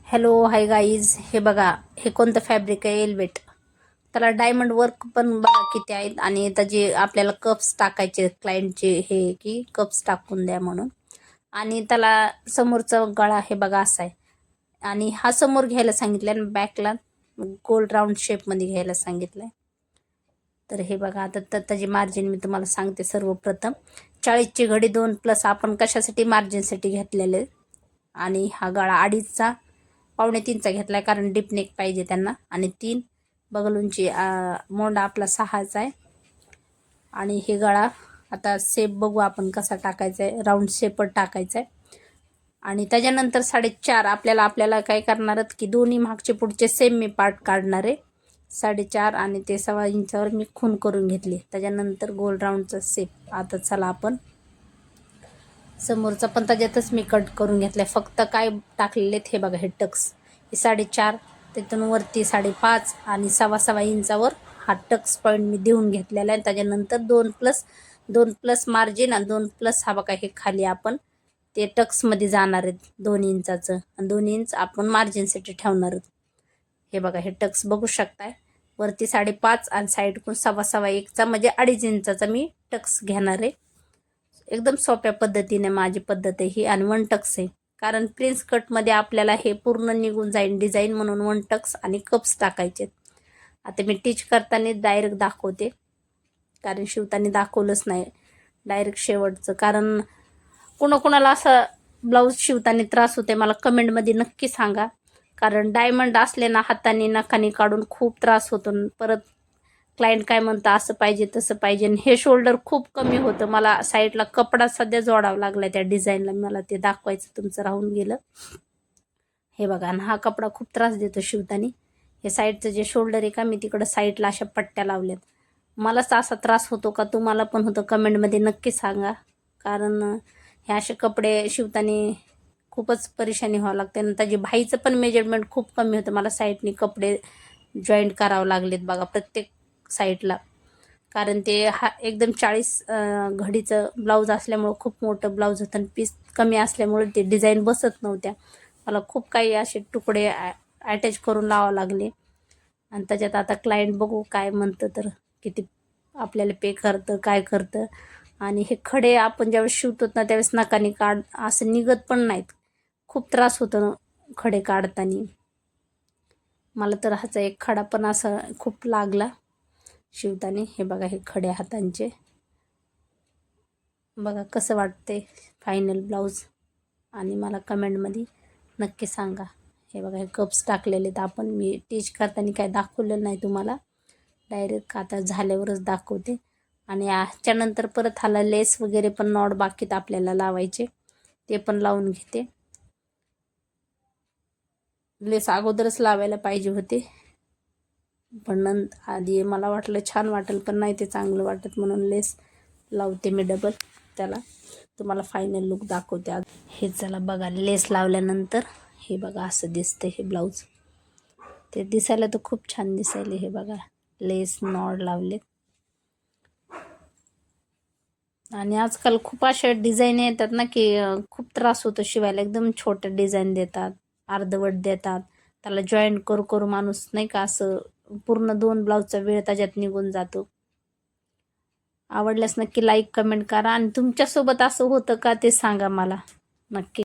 Hello hi guys, हे बघा, हे कोणतं फॅब्रिक आहे? एल्वेट. त्याला डायमंड वर्क पण बघा किती आहेत. आणि त्याचे आपल्याला कप्स टाकायचे, क्लायंटचे हे की कप्स टाकून द्या म्हणून. आणि त्याला समोरचा गळा हे बघा असा आहे. आणि हा समोर घ्यायला सांगितलं आणि बॅकला गोल राऊंड शेपमध्ये घ्यायला सांगितलंय. तर हे बघा, आता त्याची मार्जिन मी तुम्हाला सांगते. सर्वप्रथम 40ची घडी 2+ आपण कशासाठी? मार्जिनसाठी घेतलेले. आणि हा गळा 2.5चा 2.25चा घेतलाय, कारण डीप नेक पाहिजे त्यांना. आणि 3 बगलूंची मोंडा आपला 6चा आहे. आणि हे गळा आता शेप बघू आपण कसा टाकायचा आहे. राऊंड शेपच टाकायचा आहे. आणि त्याच्यानंतर 4.5 आपल्याला काय करणार की दोन्ही मागचे पुढचे सेम मी पार्ट काढणार आहे. 4.5 आणि ते 1.25 इंचावर मी खून करून घेतली. त्याच्यानंतर गोल राऊंडचा शेप. आता चला आपण समोरचा पण त्याच्यातच मी कट करून घेतलाय. फक्त काय टाकलेले हे बघा, हे टक्स हे 4.5, तिथून वरती 5.5 आणि 1.25 इंचावर हा टक्स पॉईंट मी देऊन घेतलेला आहे. त्याच्यानंतर 2+ मार्जिन आणि 2+ हा बघा, हे खाली आपण ते टक्समध्ये जाणार आहेत 2 इंचाचं. आणि 2 इंच आपण मार्जिनसाठी ठेवणार आहोत. हे बघा, हे टक्स बघू शकताय. वरती 5.5 आणि साईडकडून 1.25 म्हणजे 2.5 इंचाचा मी टक्स घेणार आहे. एकदम सोप्या पद्धतीने माझी पद्धत आहे ही. आणि 1 टक्स आहे, कारण प्रिन्स कटमध्ये आपल्याला हे पूर्ण निघून जाईल डिझाईन, म्हणून 1 टक्स आणि कप्स टाकायचे. आता मी टीच करताना डायरेक्ट दाखवते, कारण शिवताना दाखवलंच नाही डायरेक्ट शेवटचं. कारण कोणाकोणाला असं ब्लाऊज शिवताना त्रास होते, मला कमेंटमध्ये नक्की सांगा. कारण डायमंड असले ना हाताने नखाने काढून खूप त्रास होतो. परत क्लायंट काय म्हणतं, असं पाहिजे तसं पाहिजे. हे शोल्डर खूप कमी होतं. मला साईडला कपडा सध्या जोडावा लागला त्या डिझाईनला. मला ते दाखवायचं तुमचं राहून गेलं. हे बघा, आणि हा कपडा खूप त्रास देतो शिवताना. हे साईडचं जे शोल्डर आहे का, मी तिकडं साईडला अशा पट्ट्या लावल्यात. मलाच असा त्रास होतो का तुम्हाला पण होतो? कमेंटमध्ये नक्की सांगा. कारण हे असे कपडे शिवताना खूपच परेशानी व्हावं लागते. आणि त्याची भाईचं पण मेजरमेंट खूप कमी होतं. मला साईडनी कपडे जॉईंट करावं लागलेत बघा प्रत्येक साईडला. कारण ते हा एकदम 40 घडीचं ब्लाऊज असल्यामुळं खूप मोठं ब्लाऊज होतं. आणि पीस कमी असल्यामुळे ते डिझाईन बसत नव्हत्या. मला खूप काही असे तुकडे अटॅच करून लावावं लागले. आणि त्याच्यात आता क्लायंट बघू काय म्हणतं, तर किती आपल्याला पे करतं, काय करतं. आणि हे खडे आपण ज्यावेळेस शिवतो ना, त्यावेळेस नकाने काढ असं निघत पण नाहीत. खूप त्रास होतो खडे काढताना. मला तर ह्याचा एक खडा पण असा खूप लागला शिवताना. हे बघा, हे खडे हातांचे. बघा कसं वाटते फायनल ब्लाऊज. आणि मला कमेंटमध्ये नक्की सांगा. हे बघा, हे कप्स टाकलेले आहेत आपण. मी टीच करताना काय दाखवलेलं नाही तुम्हाला, डायरेक्ट आता झाल्यावरच दाखवते. आणि ह्याच्यानंतर परत ह्याला लेस वगैरे पण नॉट बाकीत आपल्याला लावायचे, ते पण लावून घेते. लेस अगोदरच लावायला पाहिजे होते, पण आधी मला वाटलं छान वाटेल, पण नाही ते चांगलं वाटत, म्हणून लेस लावते मी डबल. त्याला तुम्हाला फायनल लुक दाखवते. हे चला बघा, लेस लावल्यानंतर हे बघा असं दिसतं हे ब्लाऊज. ते दिसायला तर खूप छान दिसायले. हे बघा, लेस नॉड लावले. आणि आजकाल खूप अशा डिझाईन येतात ना की खूप त्रास होतो शिवायला. एकदम छोट्या डिझाईन देतात, अर्धवट देतात. त्याला जॉईंट करू करू माणूस नाही का असं पूर्ण 2 ब्लाऊजचा वेळ त्याच्यात निघून जातो. आवडल्यास नक्की लाईक कमेंट करा. आणि तुमच्यासोबत असं होतं का ते सांगा मला नक्की.